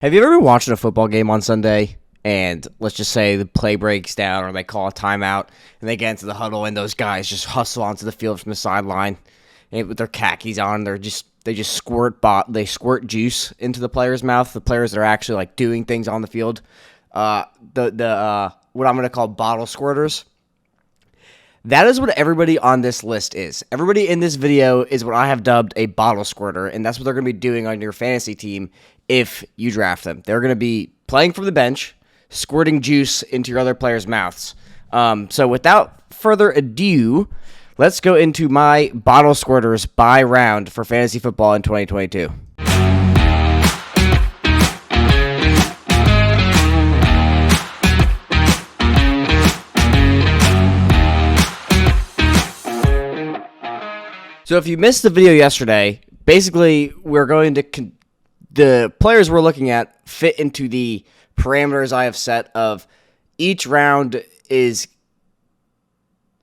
Have you ever been watching a football game on Sunday and let's just say the play breaks down or they call a timeout and they get into the huddle and those guys just hustle onto the field from the sideline and with their khakis on, they just squirt juice into the player's mouth, the players that are actually like doing things on the field. What I'm going to call bottle squirters. That is what everybody on this list is. Everybody in this video is what I have dubbed a bottle squirter, and that's what they're going to be doing on your fantasy team if you draft them. They're going to be playing from the bench, squirting juice into your other players' mouths. So without further ado, let's go into my bottle squirters by round for fantasy football in 2022. So if you missed the video yesterday, basically we're going to the players we're looking at fit into the parameters I have set of each round is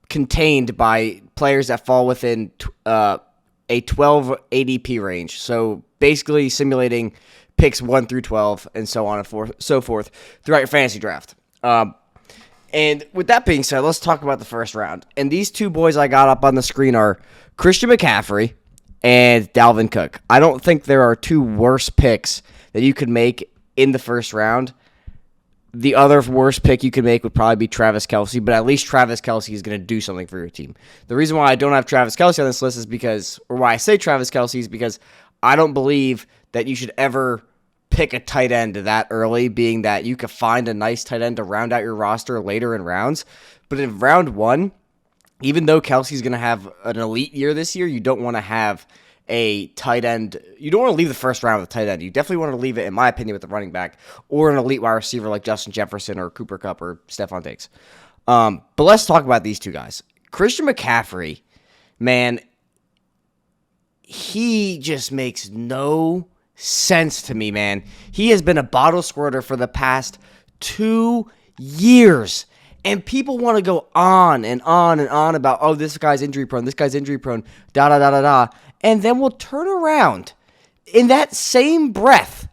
contained by players that fall within a 12 ADP range. So basically simulating picks 1 through 12 and so on and so forth throughout your fantasy draft. And with that being said, let's talk about the first round. And these two boys I got up on the screen are Christian McCaffrey and Dalvin Cook. I don't think there are two worse picks that you could make in the first round. The other worst pick you could make would probably be Travis Kelce, but at least Travis Kelce is going to do something for your team. The reason why I don't have Travis Kelce on this list is because, or why I say Travis Kelce is because I don't believe that you should ever pick a tight end that early, being that you could find a nice tight end to round out your roster later in rounds. But in round one, even though Kelsey's going to have an elite year this year, you don't want to have a tight end. You don't want to leave the first round with a tight end. You definitely want to leave it, in my opinion, with the running back or an elite wide receiver like Justin Jefferson or Cooper Kupp or Stephon Diggs. But let's talk about these two guys. Christian McCaffrey, man, he just makes no sense to me, man. He has been a bottle squirter for the past 2 years. And people want to go on and on and on about, oh, this guy's injury prone, da-da-da-da-da. And then we'll turn around in that same breath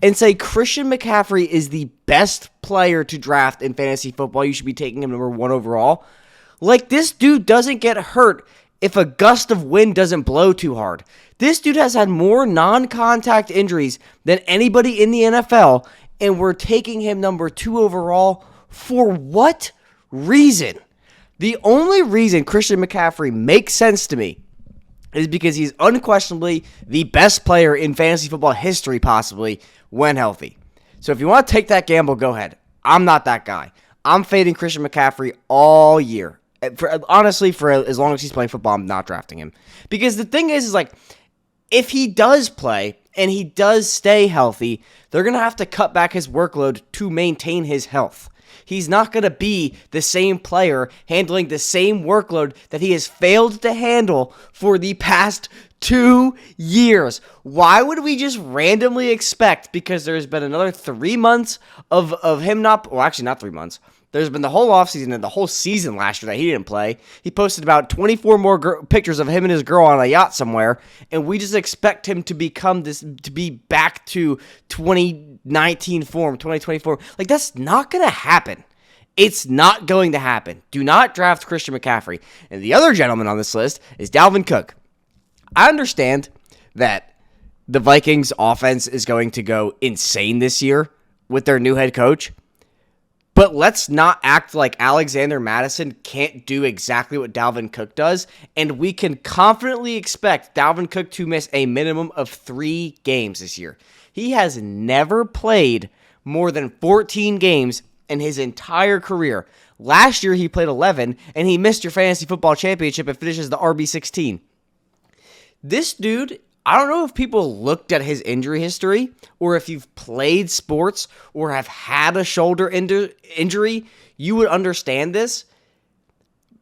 and say Christian McCaffrey is the best player to draft in fantasy football. You should be taking him number 1 overall. Like, this dude doesn't get hurt if a gust of wind doesn't blow too hard. This dude has had more non-contact injuries than anybody in the NFL, and we're taking him number 2 overall. For what reason? The only reason Christian McCaffrey makes sense to me is because he's unquestionably the best player in fantasy football history, possibly, when healthy. So if you want to take that gamble, go ahead. I'm not that guy. I'm fading Christian McCaffrey all year. Honestly, for as long as he's playing football, I'm not drafting him. Because the thing is like, if he does play and he does stay healthy, they're going to have to cut back his workload to maintain his health. He's not going to be the same player handling the same workload that he has failed to handle for the past 2 years. Why would we just randomly expect, because there's been another 3 months of him not, well, actually not 3 months. There's been the whole offseason and the whole season last year that he didn't play. He posted about 24 more pictures of him and his girl on a yacht somewhere, and we just expect him to become this, to be back to 2019 form, 2020 form. Like, that's not going to happen. It's not going to happen. Do not draft Christian McCaffrey. And the other gentleman on this list is Dalvin Cook. I understand that the Vikings offense is going to go insane this year with their new head coach. But let's not act like Alexander Mattison can't do exactly what Dalvin Cook does, and we can confidently expect Dalvin Cook to miss a minimum of 3 games this year. He has never played more than 14 games in his entire career. Last year he played 11, and he missed your fantasy football championship and finishes the RB16. This dude, I don't know if people looked at his injury history or if you've played sports or have had a shoulder injury, you would understand this.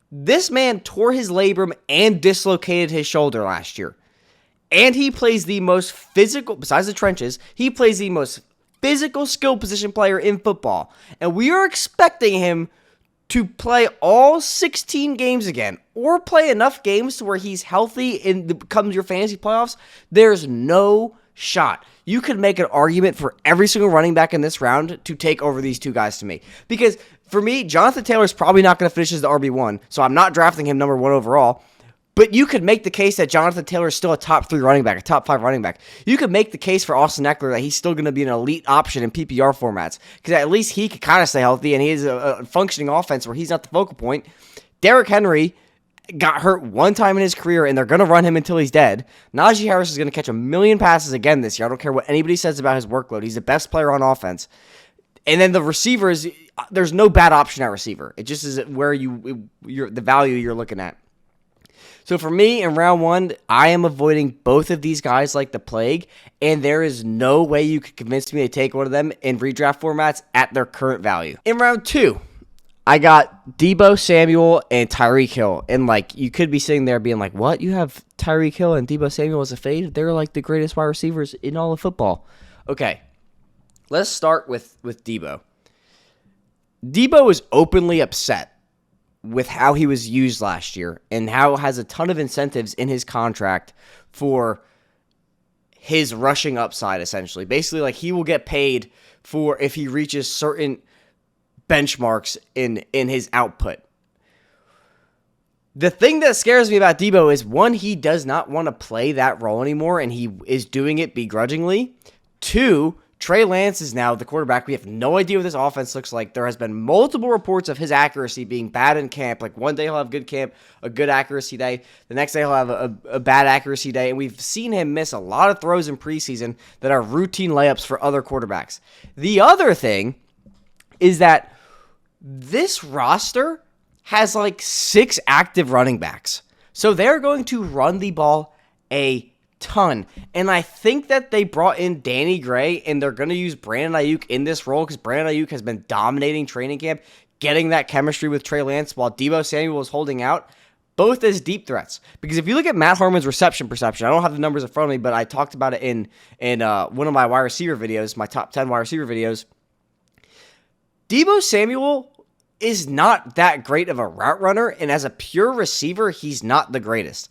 This man tore his labrum and dislocated his shoulder last year. And he plays the most physical, besides the trenches, he plays the most physical skill position player in football. And we are expecting him to play all 16 games again, or play enough games to where he's healthy and becomes your fantasy playoffs. There's no shot. You could make an argument for every single running back in this round to take over these two guys to me. Because for me, Jonathan Taylor's probably not going to finish as the RB1, so I'm not drafting him number 1 overall. But you could make the case that Jonathan Taylor is still a top 3 running back, a top 5 running back. You could make the case for Austin Eckler that he's still going to be an elite option in PPR formats, because at least he could kind of stay healthy, and he has a functioning offense where he's not the focal point. Derrick Henry got hurt one time in his career, and they're going to run him until he's dead. Najee Harris is going to catch 1 million passes again this year. I don't care what anybody says about his workload. He's the best player on offense. And then the receivers, there's no bad option at receiver. It just is where the value you're looking at. So for me, in round 1, I am avoiding both of these guys like the plague, and there is no way you could convince me to take one of them in redraft formats at their current value. In round 2, I got Deebo Samuel and Tyreek Hill, and you could be sitting there being like, what? You have Tyreek Hill and Deebo Samuel as a fade? They're the greatest wide receivers in all of football. Okay, let's start with Deebo. Deebo is openly upset with how he was used last year and how has a ton of incentives in his contract for his rushing upside, essentially. Basically, he will get paid for if he reaches certain benchmarks in his output. The thing that scares me about Deebo is, 1, he does not want to play that role anymore, and he is doing it begrudgingly. 2, Trey Lance is now the quarterback. We have no idea what this offense looks like. There has been multiple reports of his accuracy being bad in camp. One day he'll have good camp, a good accuracy day. The next day he'll have a bad accuracy day. And we've seen him miss a lot of throws in preseason that are routine layups for other quarterbacks. The other thing is that this roster has 6 active running backs. So they're going to run the ball a ton. And I think that they brought in Danny Gray, and they're going to use Brandon Ayuk in this role because Brandon Ayuk has been dominating training camp, getting that chemistry with Trey Lance while Deebo Samuel is holding out, both as deep threats. Because if you look at Matt Harmon's reception perception, I don't have the numbers in front of me, but I talked about it in one of my wide receiver videos, my top 10 wide receiver videos. Deebo Samuel is not that great of a route runner, and as a pure receiver, he's not the greatest.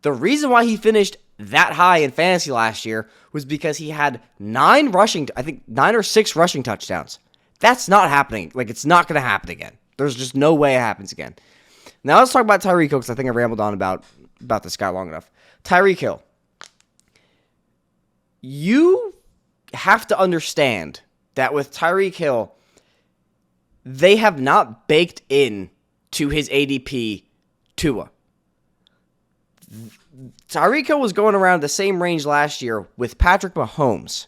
The reason why he finished that high in fantasy last year was because he had 9 or 6 rushing touchdowns. That's not happening. It's not going to happen again. There's just no way it happens again. Now let's talk about Tyreek Hill, because I think I rambled on about this guy long enough. Tyreek Hill. You have to understand that with Tyreek Hill, they have not baked in to his ADP Tua. Tyreek Hill was going around the same range last year with Patrick Mahomes.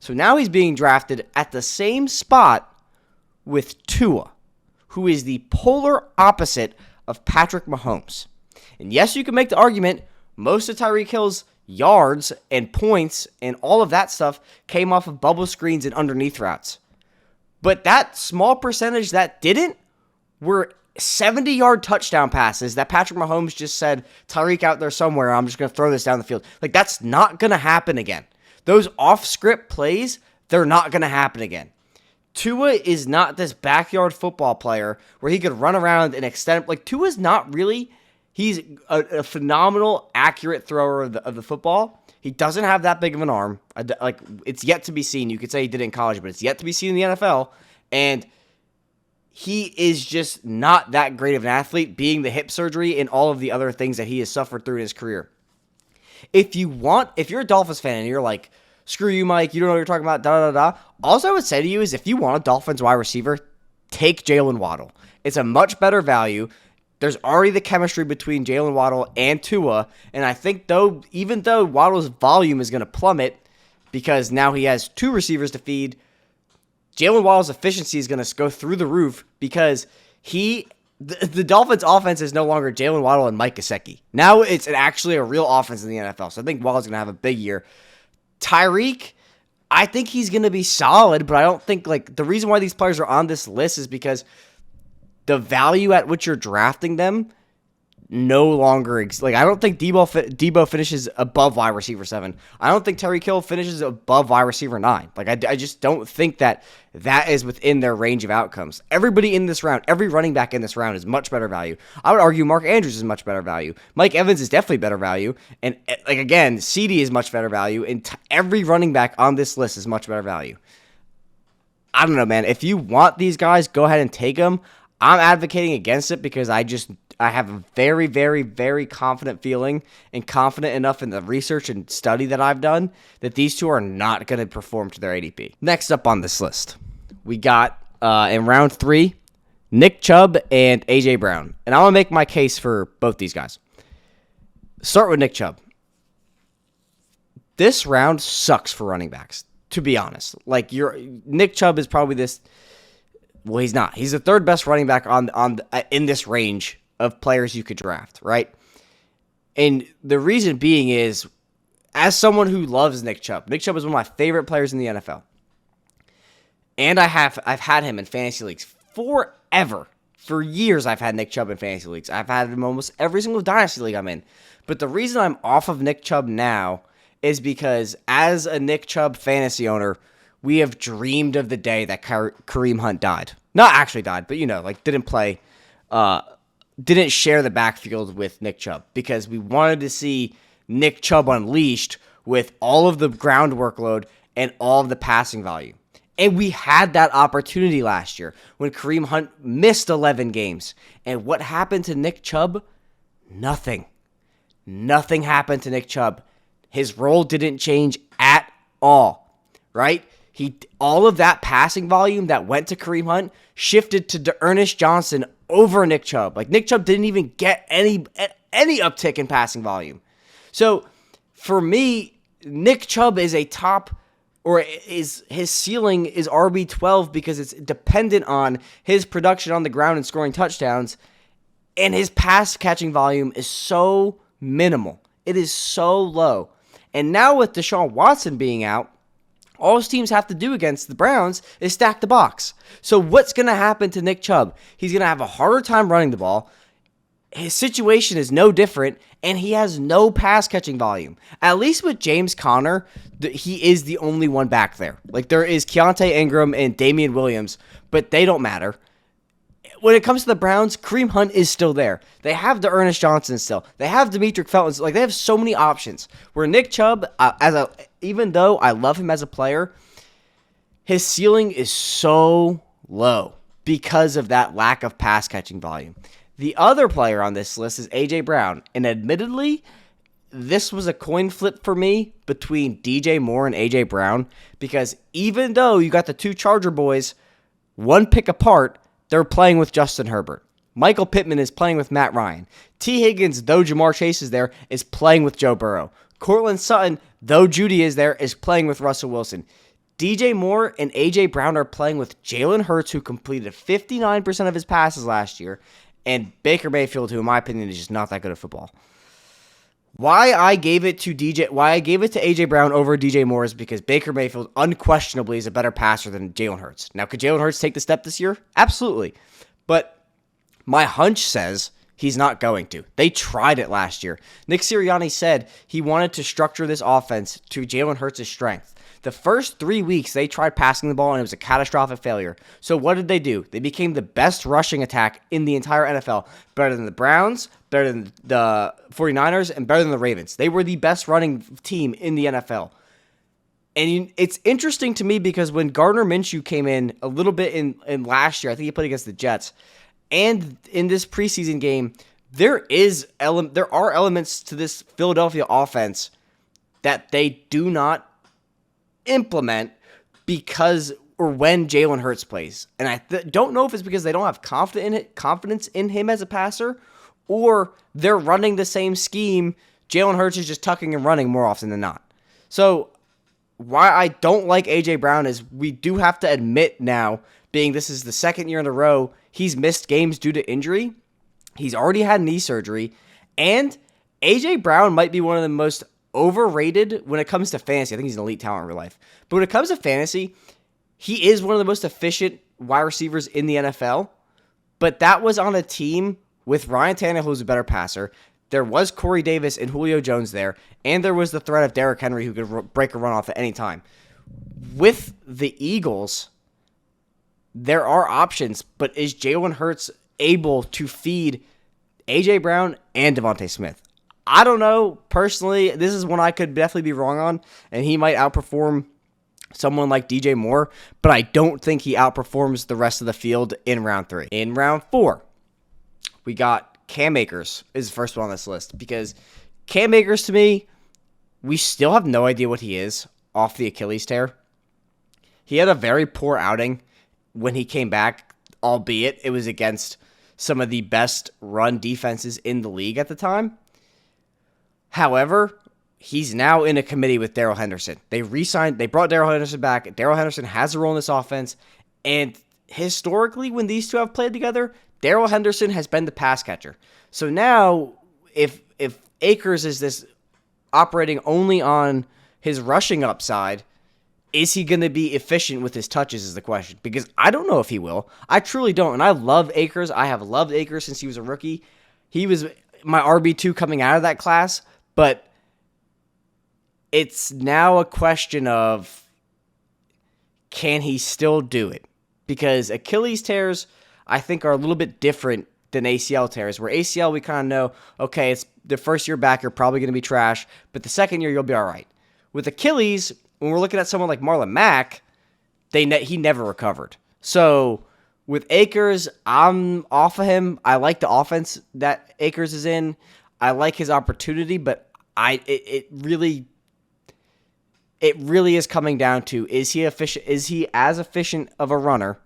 So now he's being drafted at the same spot with Tua, who is the polar opposite of Patrick Mahomes. And yes, you can make the argument most of Tyreek Hill's yards and points and all of that stuff came off of bubble screens and underneath routes. But that small percentage that didn't were 70-yard touchdown passes that Patrick Mahomes just said, Tyreek out there somewhere, I'm just going to throw this down the field. That's not going to happen again. Those off-script plays, they're not going to happen again. Tua is not this backyard football player where he could run around and extend. Tua's not really, he's a phenomenal, accurate thrower of the football. He doesn't have that big of an arm. It's yet to be seen. You could say he did it in college, but it's yet to be seen in the NFL. And he is just not that great of an athlete, being the hip surgery and all of the other things that he has suffered through in his career. If you're a Dolphins fan and you're like, screw you, Mike, you don't know what you're talking about, da-da-da-da, all I would say to you is if you want a Dolphins wide receiver, take Jalen Waddle. It's a much better value. There's already the chemistry between Jalen Waddle and Tua, and I think even though Waddle's volume is going to plummet because now he has 2 receivers to feed, Jalen Waddle's efficiency is going to go through the roof because the Dolphins' offense is no longer Jalen Waddle and Mike Gesicki. Now it's actually a real offense in the NFL, so I think Waddle's going to have a big year. Tyreek, I think he's going to be solid, but I don't think, the reason why these players are on this list is because the value at which you're drafting them no longer I don't think Debo finishes above wide receiver 7. I don't think Tyreek Hill finishes above wide receiver 9. I just don't think that is within their range of outcomes. Everybody in this round, every running back in this round is much better value. I would argue Mark Andrews is much better value. Mike Evans is definitely better value, and again, CD is much better value, and every running back on this list is much better value. I don't know, man. If you want these guys, go ahead and take them. I'm advocating against it because I have a very, very, very confident feeling and confident enough in the research and study that I've done that these two are not going to perform to their ADP. Next up on this list, we got in round 3, Nick Chubb and A.J. Brown. And I'm going to make my case for both these guys. Start with Nick Chubb. This round sucks for running backs, to be honest. Nick Chubb is probably this... Well, he's not. He's the third best running back in this range of players you could draft, right? And the reason being is, as someone who loves Nick Chubb is one of my favorite players in the NFL. And I've had him in fantasy leagues forever. For years, I've had Nick Chubb in fantasy leagues. I've had him almost every single dynasty league I'm in. But the reason I'm off of Nick Chubb now is because as a Nick Chubb fantasy owner, we have dreamed of the day that Kareem Hunt died. Not actually died, but didn't play, didn't share the backfield with Nick Chubb because we wanted to see Nick Chubb unleashed with all of the ground workload and all of the passing volume. And we had that opportunity last year when Kareem Hunt missed 11 games. And what happened to Nick Chubb? Nothing. Nothing happened to Nick Chubb. His role didn't change at all, right? All of that passing volume that went to Kareem Hunt shifted to D'Ernest Johnson over Nick Chubb. Nick Chubb didn't even get any uptick in passing volume. So for me, Nick Chubb is a top, or his ceiling is RB12 because it's dependent on his production on the ground and scoring touchdowns, and his pass catching volume is so minimal. It is so low. And now with Deshaun Watson being out, all his teams have to do against the Browns is stack the box. So what's going to happen to Nick Chubb? He's going to have a harder time running the ball. His situation is no different, and he has no pass catching volume. At least with James Conner, he is the only one back there. There is Keontae Ingram and Damian Williams, but they don't matter. When it comes to the Browns, Kareem Hunt is still there. They have D'Ernest Johnson still. They have Demetric Felton. They have so many options. Where Nick Chubb, even though I love him as a player, his ceiling is so low because of that lack of pass catching volume. The other player on this list is A.J. Brown. And admittedly, this was a coin flip for me between DJ Moore and A.J. Brown. Because even though you got the two Charger boys, one pick apart, they're playing with Justin Herbert. Michael Pittman is playing with Matt Ryan. T. Higgins, though Jamar Chase is there, is playing with Joe Burrow. Cortland Sutton, though Judy is there, is playing with Russell Wilson. DJ Moore and A.J. Brown are playing with Jalen Hurts, who completed 59% of his passes last year, and Baker Mayfield, who in my opinion is just not that good at football. Why I gave it to A.J. Brown over DJ Moore is because Baker Mayfield unquestionably is a better passer than Jalen Hurts. Now, could Jalen Hurts take the step this year? Absolutely. But my hunch says he's not going to. They tried it last year. Nick Sirianni said he wanted to structure this offense to Jalen Hurts' strength. The first 3 weeks, they tried passing the ball, and it was a catastrophic failure. So what did they do? They became the best rushing attack in the entire NFL. Better than the Browns, better than the 49ers, and better than the Ravens. They were the best running team in the NFL. And it's interesting to me because when Gardner Minshew came in a little bit in last year, I think he played against the Jets, and in this preseason game, there are elements to this Philadelphia offense that they do not implement because or when Jalen Hurts plays. And I don't know if it's because they don't have confidence in him as a passer, or they're running the same scheme. Jalen Hurts is just tucking and running more often than not. So why I don't like A.J. Brown is we do have to admit now, being this is the second year in a row, he's missed games due to injury. He's already had knee surgery. And A.J. Brown might be one of the most overrated when it comes to fantasy. I think he's an elite talent in real life. But when it comes to fantasy, he is one of the most efficient wide receivers in the NFL. But that was on a team with Ryan Tannehill, who's a better passer. There was Corey Davis and Julio Jones there, and there was the threat of Derrick Henry, who could break a run off at any time. With the Eagles, there are options, but is Jalen Hurts able to feed A.J. Brown and Devontae Smith? I don't know. Personally, this is one I could definitely be wrong on, and he might outperform someone like DJ Moore, but I don't think he outperforms the rest of the field in round 3. In round 4, we got Cam Akers is the first one on this list, because Cam Akers, to me, we still have no idea what he is off the Achilles tear. He had a very poor outing when he came back, albeit it was against some of the best run defenses in the league at the time. However, he's now in a committee with Darrell Henderson. They brought Darrell Henderson back. Darrell Henderson has a role in this offense, and historically, when these two have played together, Darrell Henderson has been the pass catcher. So now, if Akers is this operating only on his rushing upside, is he going to be efficient with his touches is the question. Because I don't know if he will. I truly don't. And I love Akers. I have loved Akers since he was a rookie. He was my RB2 coming out of that class. But it's now a question of, can he still do it? Because Achilles tears, I think, are a little bit different than ACL tears, where ACL we kind of know, okay, it's the first year back, you're probably going to be trash, but the second year you'll be all right. With Achilles, when we're looking at someone like Marlon Mack, he never recovered. So with Akers, I'm off of him. I like the offense that Akers is in. I like his opportunity, but it really is coming down to, is he efficient? Is he as efficient of a runner?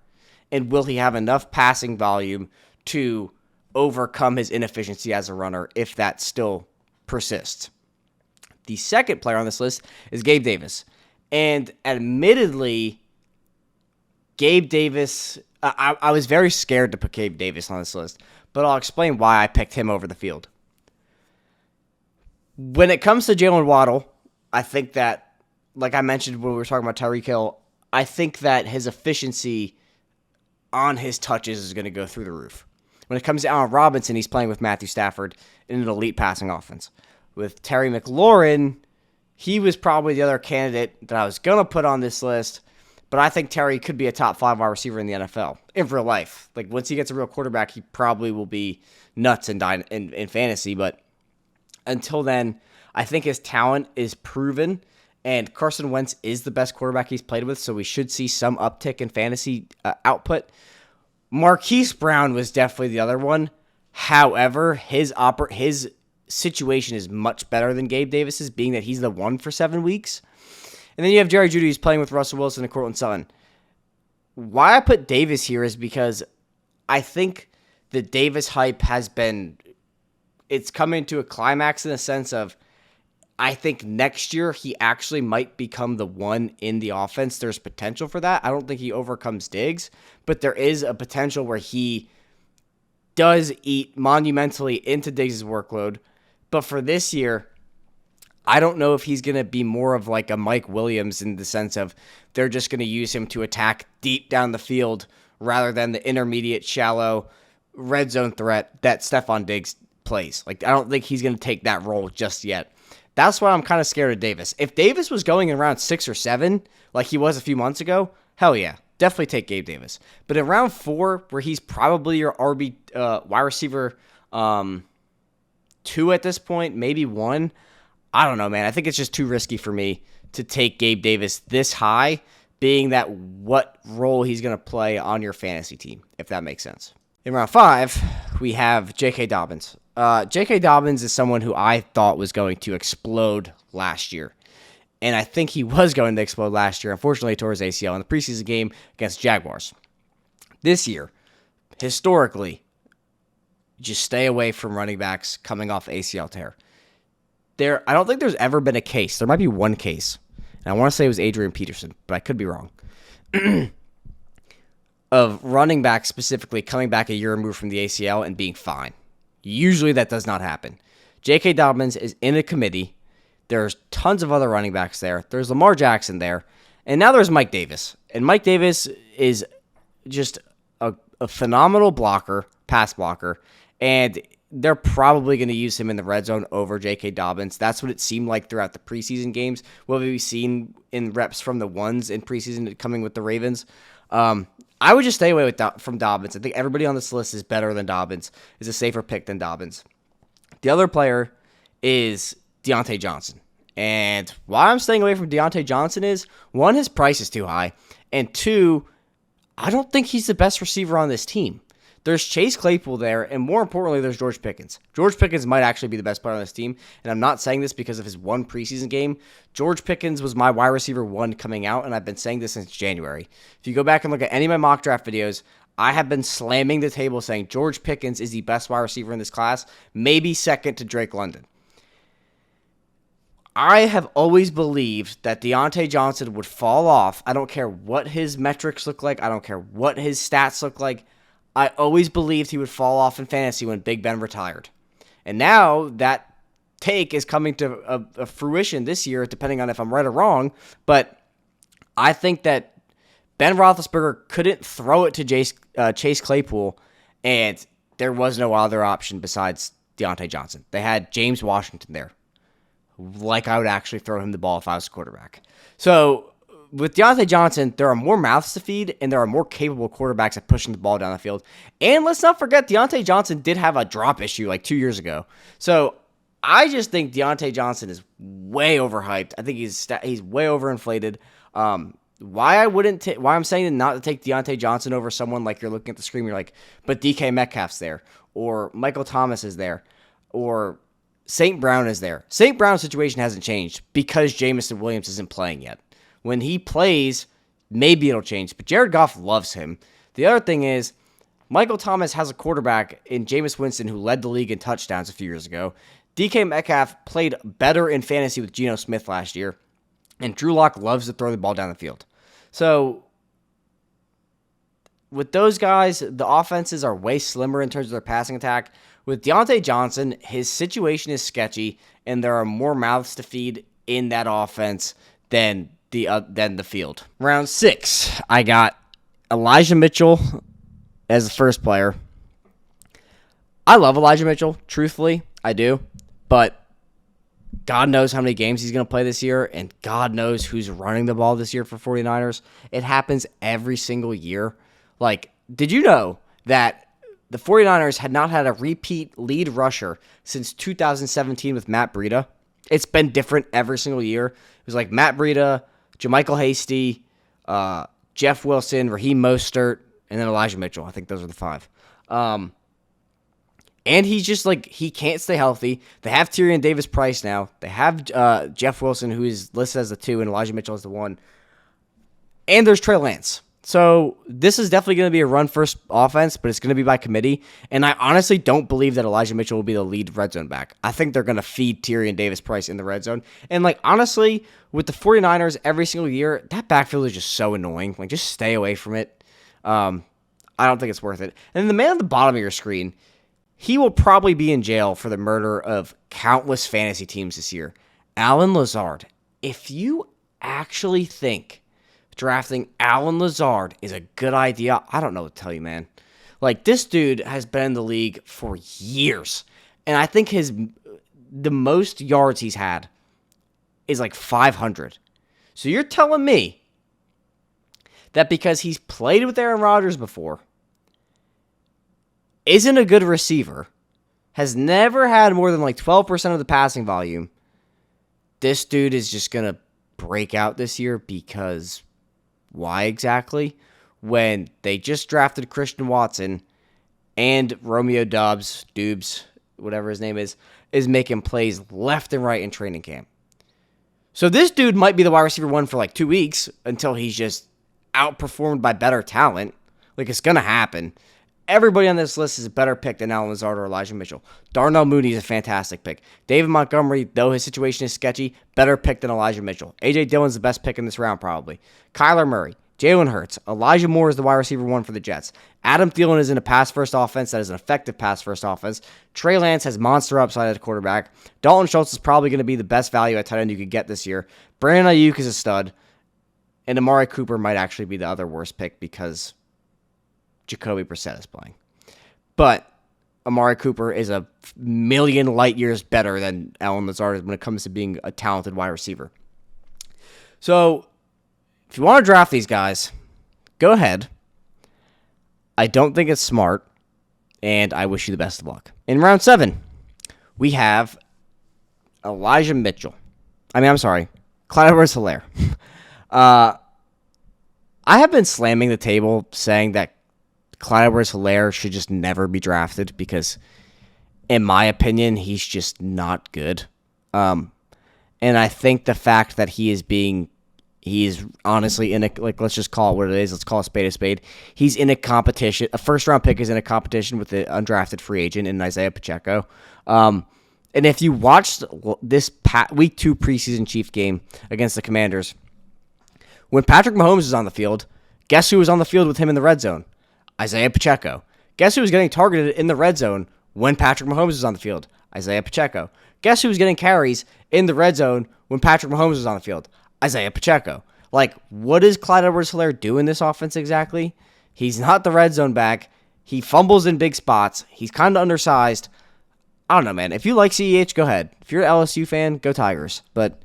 And will he have enough passing volume to overcome his inefficiency as a runner if that still persists? The second player on this list is Gabe Davis. And admittedly, Gabe Davis, I was very scared to put Gabe Davis on this list, but I'll explain why I picked him over the field. When it comes to Jalen Waddle, I think that, like I mentioned when we were talking about Tyreek Hill, I think that his efficiency on his touches is going to go through the roof. When it comes to Allen Robinson, he's playing with Matthew Stafford in an elite passing offense. With Terry McLaurin, he was probably the other candidate that I was going to put on this list, but I think Terry could be a top 5 wide receiver in the NFL in real life. Like, once he gets a real quarterback, he probably will be nuts in fantasy, but until then, I think his talent is proven, and Carson Wentz is the best quarterback he's played with, so we should see some uptick in fantasy output. Marquise Brown was definitely the other one. However, his situation is much better than Gabe Davis's, being that he's the one for 7 weeks. And then you have Jerry Jeudy, who's playing with Russell Wilson and Courtland Sutton. Why I put Davis here is because I think the Davis hype it's coming to a climax in the sense of, I think next year he actually might become the one in the offense. There's potential for that. I don't think he overcomes Diggs, but there is a potential where he does eat monumentally into Diggs' workload. But for this year, I don't know if he's going to be more of like a Mike Williams in the sense of they're just going to use him to attack deep down the field rather than the intermediate, shallow, red zone threat that Stephon Diggs plays. Like, I don't think he's going to take that role just yet. That's why I'm kind of scared of Davis. If Davis was going in round 6 or 7, like he was a few months ago, hell yeah, definitely take Gabe Davis. But in round 4, where he's probably your RB wide receiver 2 at this point, maybe 1, I don't know, man. I think it's just too risky for me to take Gabe Davis this high, being that what role he's going to play on your fantasy team, if that makes sense. In round 5, we have J.K. Dobbins. J.K. Dobbins is someone who I thought was going to explode last year. And I think he was going to explode last year. Unfortunately, he tore his ACL in the preseason game against Jaguars. This year, historically, just stay away from running backs coming off ACL tear. I don't think there's ever been a case. There might be one case. And I want to say it was Adrian Peterson, but I could be wrong. Of running backs specifically coming back a year removed from the ACL and being fine. Usually that does not happen. J.K. Dobbins is in a committee. There's tons of other running backs there. There's Lamar Jackson there. And now there's Mike Davis. And Mike Davis is just a phenomenal blocker, pass blocker. And they're probably going to use him in the red zone over J.K. Dobbins. That's what it seemed like throughout the preseason games. What we've seen in reps from the ones in preseason coming with the Ravens. I would just stay away from Dobbins. I think everybody on this list is better than Dobbins, is a safer pick than Dobbins. The other player is Deontay Johnson. And why I'm staying away from Deontay Johnson is, one, his price is too high, and two, I don't think he's the best receiver on this team. There's Chase Claypool there, and more importantly, there's George Pickens. George Pickens might actually be the best player on this team, and I'm not saying this because of his one preseason game. George Pickens was my wide receiver 1 coming out, and I've been saying this since January. If you go back and look at any of my mock draft videos, I have been slamming the table saying George Pickens is the best wide receiver in this class, maybe second to Drake London. I have always believed that Deontay Johnson would fall off. I don't care what his metrics look like. I don't care what his stats look like. I always believed he would fall off in fantasy when Big Ben retired. And now that take is coming to a fruition this year, depending on if I'm right or wrong. But I think that Ben Roethlisberger couldn't throw it to Chase Claypool, and there was no other option besides Deontay Johnson. They had James Washington there. Like I would actually throw him the ball if I was a quarterback. So with Deontay Johnson, there are more mouths to feed, and there are more capable quarterbacks at pushing the ball down the field. And let's not forget, Deontay Johnson did have a drop issue like 2 years ago. So I just think Deontay Johnson is way overhyped. I think he's way overinflated. Why I'm saying not to take Deontay Johnson over someone like you're looking at the screen, you're like, but DK Metcalf's there, or Michael Thomas is there, or St. Brown is there. St. Brown's situation hasn't changed because Jameson Williams isn't playing yet. When he plays, maybe it'll change, but Jared Goff loves him. The other thing is, Michael Thomas has a quarterback in Jameis Winston who led the league in touchdowns a few years ago. DK Metcalf played better in fantasy with Geno Smith last year, and Drew Lock loves to throw the ball down the field. So with those guys, the offenses are way slimmer in terms of their passing attack. With Deontay Johnson, his situation is sketchy, and there are more mouths to feed in that offense than the field. Round 6, I got Elijah Mitchell as the first player. I love Elijah Mitchell, truthfully, I do, but God knows how many games he's going to play this year, and God knows who's running the ball this year for 49ers. It happens every single year. Like, did you know that the 49ers had not had a repeat lead rusher since 2017 with Matt Breida? It's been different every single year. It was like Matt Breida, JaMychal Hasty, Jeff Wilson, Raheem Mostert, and then Elijah Mitchell. I think those are the 5. And he's just like, he can't stay healthy. They have Tyrion Davis-Price now. They have Jeff Wilson, who is listed as the 2, and Elijah Mitchell as the 1. And there's Trey Lance. So this is definitely going to be a run-first offense, but it's going to be by committee. And I honestly don't believe that Elijah Mitchell will be the lead red zone back. I think they're going to feed Tyrion Davis-Price in the red zone. And, like, honestly, with the 49ers every single year, that backfield is just so annoying. Like, just stay away from it. I don't think it's worth it. And then the man at the bottom of your screen, he will probably be in jail for the murder of countless fantasy teams this year. Allen Lazard. If you actually think drafting Allen Lazard is a good idea, I don't know what to tell you, man. Like, this dude has been in the league for years, and I think the most yards he's had is like 500. So you're telling me that because he's played with Aaron Rodgers before, isn't a good receiver, has never had more than like 12% of the passing volume, this dude is just going to break out this year? Because why exactly? When they just drafted Christian Watson and Romeo Dubs, whatever his name is making plays left and right in training camp. So this dude might be the wide receiver 1 for like 2 weeks until he's just outperformed by better talent. Like, it's going to happen. Everybody on this list is a better pick than Allen Lazard or Elijah Mitchell. Darnell Mooney is a fantastic pick. David Montgomery, though his situation is sketchy, better pick than Elijah Mitchell. A.J. Dillon's the best pick in this round, probably. Kyler Murray, Jalen Hurts, Elijah Moore is the wide receiver 1 for the Jets. Adam Thielen is in a pass-first offense that is an effective pass-first offense. Trey Lance has monster upside at quarterback. Dalton Schultz is probably going to be the best value at tight end you could get this year. Brandon Ayuk is a stud. And Amari Cooper might actually be the other worst pick because Jacoby Brissett is playing. But Amari Cooper is a million light years better than Allen Lazard when it comes to being a talented wide receiver. So, if you want to draft these guys, go ahead. I don't think it's smart, and I wish you the best of luck. In round 7, we have Elijah Mitchell. Clyde Edwards-Helaire. I have been slamming the table saying that Clyde Edwards-Helaire should just never be drafted because, in my opinion, he's just not good. And I think the fact that he is honestly in a, like, let's just call it what it is. Let's call a spade a spade. He's in a competition. A first-round pick is in a competition with the undrafted free agent in Isaiah Pacheco. And if you watched this Week 2 preseason Chiefs game against the Commanders, when Patrick Mahomes was on the field, guess who was on the field with him in the red zone? Isaiah Pacheco. Guess who was getting targeted in the red zone when Patrick Mahomes was on the field? Isaiah Pacheco. Guess who was getting carries in the red zone when Patrick Mahomes was on the field? Isaiah Pacheco. Like, what does Clyde Edwards-Helaire do in this offense exactly? He's not the red zone back. He fumbles in big spots. He's kind of undersized. I don't know, man. If you like CEH, go ahead. If you're an LSU fan, go Tigers. But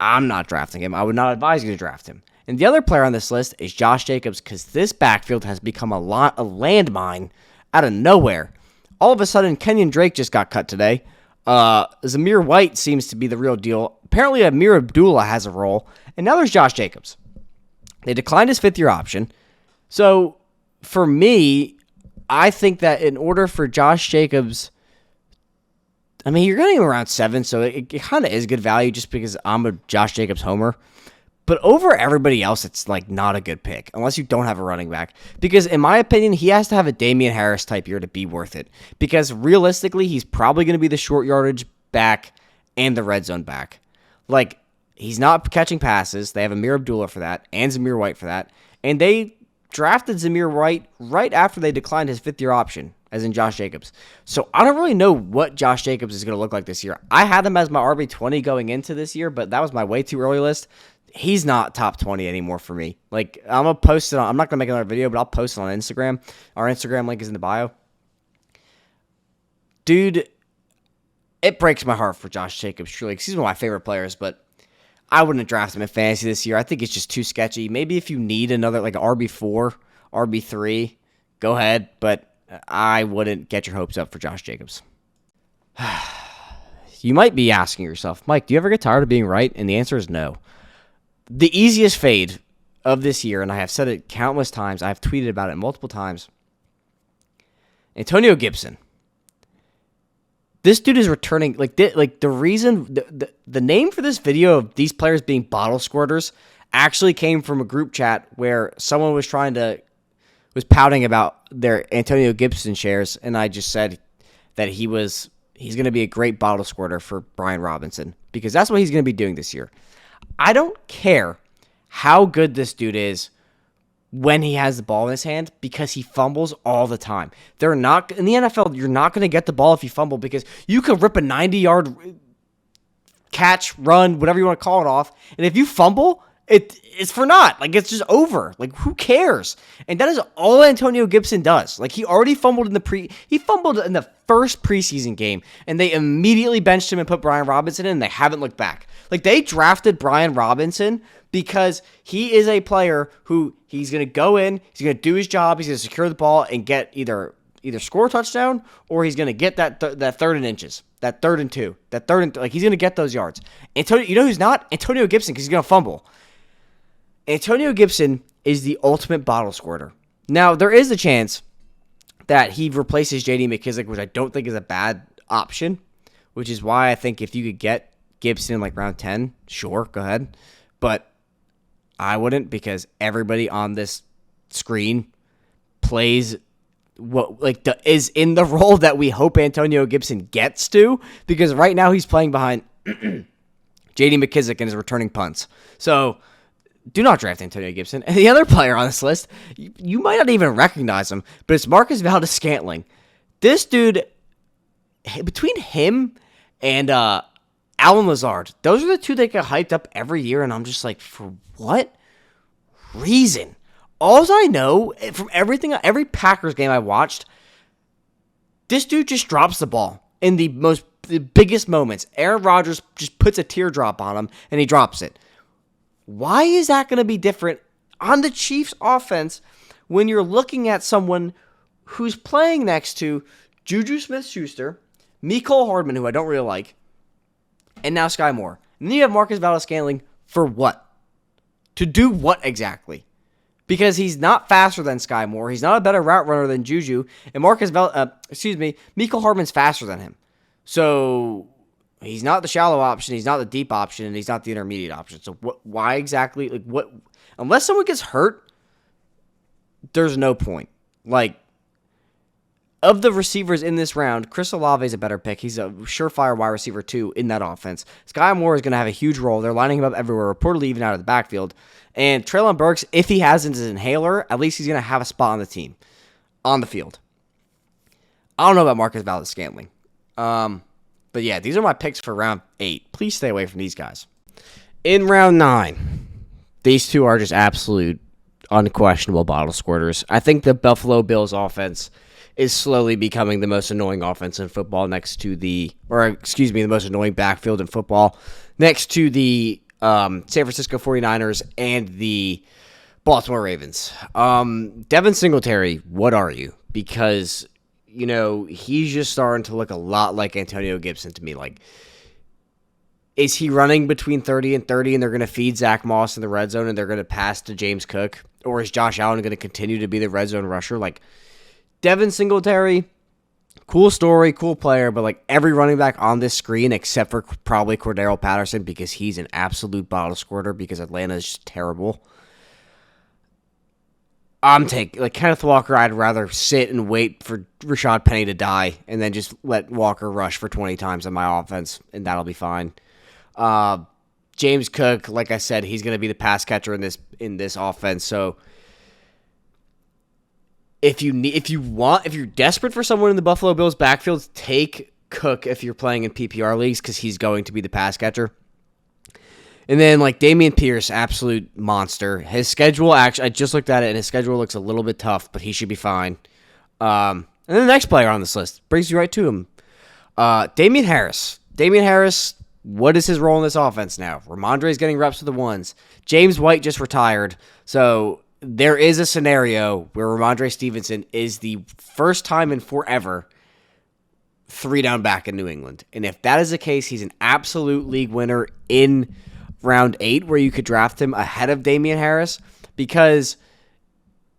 I'm not drafting him. I would not advise you to draft him. And the other player on this list is Josh Jacobs because this backfield has become a landmine out of nowhere. All of a sudden, Kenyon Drake just got cut today. Zamir White seems to be the real deal. Apparently, Amir Abdullah has a role. And now there's Josh Jacobs. They declined his fifth-year option. So, for me, I think that in order for Josh Jacobs, you're getting him around 7, so it kind of is good value just because I'm a Josh Jacobs homer. But over everybody else, it's like not a good pick unless you don't have a running back. Because in my opinion, he has to have a Damian Harris type year to be worth it. Because realistically, he's probably going to be the short yardage back and the red zone back. Like, he's not catching passes. They have Amir Abdullah for that and Zamir White for that. And they drafted Zamir White right after they declined his fifth-year option, as in Josh Jacobs. So I don't really know what Josh Jacobs is going to look like this year. I had him as my RB20 going into this year, but that was my way too early list. He's not top 20 anymore for me. Like, I'm going to post it on, I'm not going to make another video, but I'll post it on Instagram. Our Instagram link is in the bio. Dude, it breaks my heart for Josh Jacobs, truly, because he's one of my favorite players, but I wouldn't draft him in fantasy this year. I think it's just too sketchy. Maybe if you need another, like, RB4, RB3, go ahead, but I wouldn't get your hopes up for Josh Jacobs. You might be asking yourself, Mike, do you ever get tired of being right? And the answer is no. The easiest fade of this year, and I have said it countless times, I've tweeted about it multiple times, Antonio Gibson. This dude is returning, the reason, the name for this video of these players being bottle squirters actually came from a group chat where someone was pouting about their Antonio Gibson shares, and I just said that he's going to be a great bottle squirter for Brian Robinson, because that's what he's going to be doing this year. I don't care how good this dude is when he has the ball in his hand because he fumbles all the time. They're not in the NFL, you're not going to get the ball if you fumble because you could rip a 90-yard catch, run, whatever you want to call it off, and if you fumble, it's for naught. Like, it's just over. Like, who cares? And that is all Antonio Gibson does. Like, he already fumbled in the first preseason game, and they immediately benched him and put Brian Robinson in, and they haven't looked back. Like, they drafted Brian Robinson because he is a player who he's going to go in, he's going to do his job, he's going to secure the ball and get either score a touchdown or he's going to get that third and inches, that third and 2, he's going to get those yards. You know who's not? Antonio Gibson, because he's going to fumble. Antonio Gibson is the ultimate bottle squirter. Now, there is a chance that he replaces J.D. McKissic, which I don't think is a bad option, which is why I think if you could get Gibson in like round 10, sure, go ahead. But I wouldn't, because everybody on this screen plays is in the role that we hope Antonio Gibson gets to, because right now he's playing behind J.D. McKissic and is returning punts. So do not draft Antonio Gibson. And the other player on this list, you might not even recognize him, but it's Marcus Valdes-Scantling. This dude, between him and Allen Lazard, those are the two that get hyped up every year, and I'm just like, for what reason? All I know from every Packers game I watched, This dude just drops the ball in the biggest moments. Aaron Rodgers just puts a teardrop on him, and he drops it. Why is that going to be different on the Chiefs offense when you're looking at someone who's playing next to Juju Smith-Schuster, Mecole Hardman, who I don't really like, and now Sky Moore? And then you have Marcus Valdes-Scantling for what? To do what exactly? Because he's not faster than Sky Moore. He's not a better route runner than Juju. And Mecole Hardman's faster than him. So he's not the shallow option. He's not the deep option. And he's not the intermediate option. So why exactly? Like what? Unless someone gets hurt, there's no point. Like, of the receivers in this round, Chris Olave is a better pick. He's a surefire wide receiver, too, in that offense. Sky Moore is going to have a huge role. They're lining him up everywhere, reportedly even out of the backfield. And Treylon Burks, if he has his inhaler, at least he's going to have a spot on the team, on the field. I don't know about Marcus Valdes-Scantling. But yeah, these are my picks for round 8. Please stay away from these guys. In round 9, these two are just absolute, unquestionable bottle squirters. I think the Buffalo Bills offense is slowly becoming the most annoying offense in football the most annoying backfield in football next to the San Francisco 49ers and the Baltimore Ravens. Devin Singletary, what are you? Because, he's just starting to look a lot like Antonio Gibson to me. Like, is he running between 30 and 30 and they're going to feed Zach Moss in the red zone and they're going to pass to James Cook? Or is Josh Allen going to continue to be the red zone rusher? Like, Devin Singletary, cool story, cool player, but like every running back on this screen except for probably Cordero Patterson because he's an absolute bottle squirter because Atlanta is just terrible. I'm taking, like, Kenneth Walker, I'd rather sit and wait for Rashad Penny to die and then just let Walker rush for 20 times on my offense, and that'll be fine. James Cook, like I said, he's going to be the pass catcher in this offense, so if you're desperate for someone in the Buffalo Bills backfield, take Cook if you're playing in PPR leagues because he's going to be the pass catcher. And then, like, Dameon Pierce, absolute monster. His schedule, actually, I just looked at it, and his schedule looks a little bit tough, but he should be fine. And then the next player on this list brings you right to him. Damian Harris. Damian Harris, what is his role in this offense now? Ramondre's getting reps with the ones. James White just retired, so there is a scenario where Ramondre Stevenson is the first time in forever 3-down back in New England. And if that is the case, he's an absolute league winner in round 8 where you could draft him ahead of Damian Harris because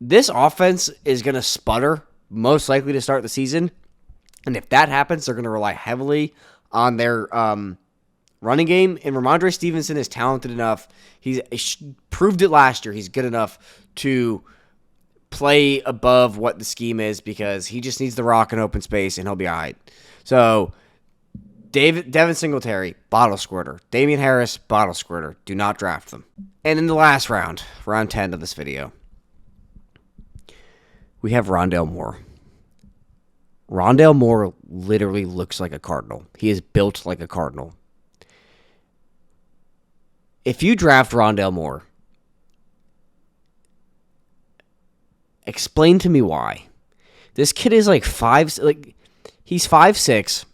this offense is going to sputter most likely to start the season. And if that happens, they're going to rely heavily on their running game. And Ramondre Stevenson is talented enough. He's proved it last year. He's good enough to play above what the scheme is because he just needs the rock in open space and he'll be all right. So Devin Singletary, bottle squirter. Damian Harris, bottle squirter. Do not draft them. And in the last round 10 of this video, we have Rondale Moore. Rondale Moore literally looks like a Cardinal. He is built like a Cardinal. If you draft Rondale Moore, explain to me why. This kid is he's 5'6",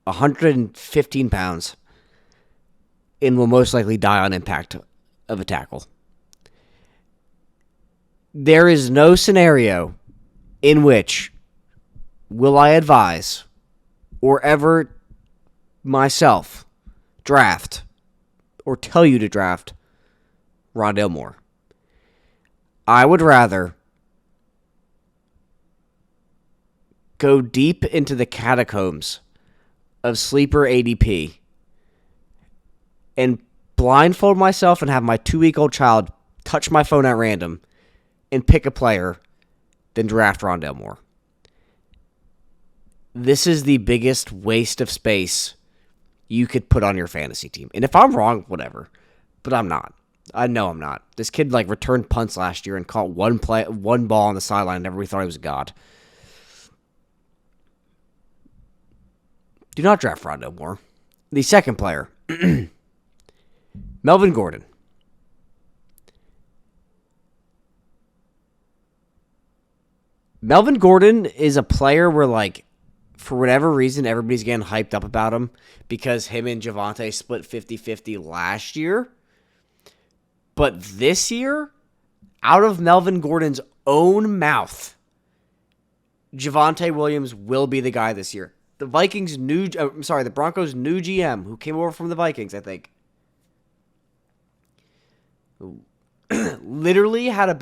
115 pounds, and will most likely die on impact of a tackle. There is no scenario in which will I advise or ever myself draft or tell you to draft Rondale Moore. I would rather go deep into the catacombs of sleeper ADP and blindfold myself and have my 2-week-old child touch my phone at random and pick a player than draft Rondale Moore. This is the biggest waste of space you could put on your fantasy team. And if I'm wrong, whatever. But I'm not. I know I'm not. This kid returned punts last year and caught one ball on the sideline and everybody thought he was a god. Do not draft Rondale Moore. The second player, Melvin Gordon. Melvin Gordon is a player where, like, for whatever reason, everybody's getting hyped up about him because him and Javonte split 50-50 last year. But this year, out of Melvin Gordon's own mouth, Javonte Williams will be the guy this year. The Broncos' new GM, who came over from the Vikings, I think, literally had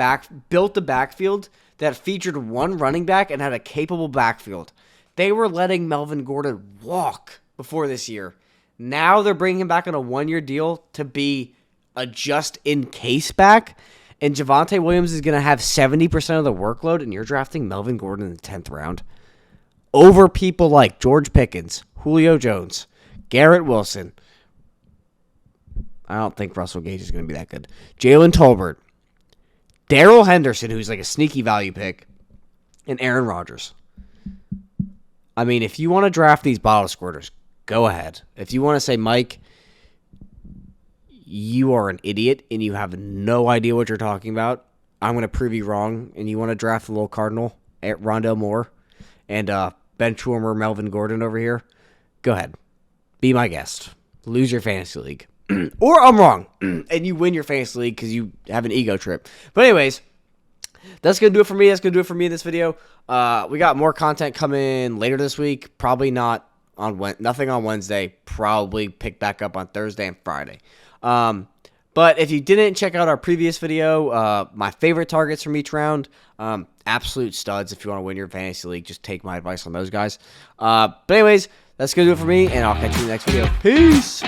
built a backfield that featured one running back and had a capable backfield. They were letting Melvin Gordon walk before this year. Now they're bringing him back on a 1-year deal to be a just-in-case back, and Javonte Williams is going to have 70% of the workload, and you're drafting Melvin Gordon in the 10th round over people like George Pickens, Julio Jones, Garrett Wilson. I don't think Russell Gage is going to be that good. Jalen Tolbert, Darrell Henderson, who's like a sneaky value pick, and Aaron Rodgers. I mean, if you want to draft these bottle squirters, go ahead. If you want to say, Mike, you are an idiot and you have no idea what you're talking about, I'm going to prove you wrong, and you want to draft the little Cardinal at Rondell Moore and bench warmer Melvin Gordon over here, go ahead. Be my guest. Lose your fantasy league. Or I'm wrong, and you win your fantasy league because you have an ego trip. But anyways, that's going to do it for me. That's going to do it for me in this video. We got more content coming later this week. Probably not on nothing on Wednesday. Probably pick back up on Thursday and Friday. But if you didn't check out our previous video, my favorite targets from each round, absolute studs. If you want to win your fantasy league, just take my advice on those guys. But anyways, that's going to do it for me, and I'll catch you in the next video. Peace!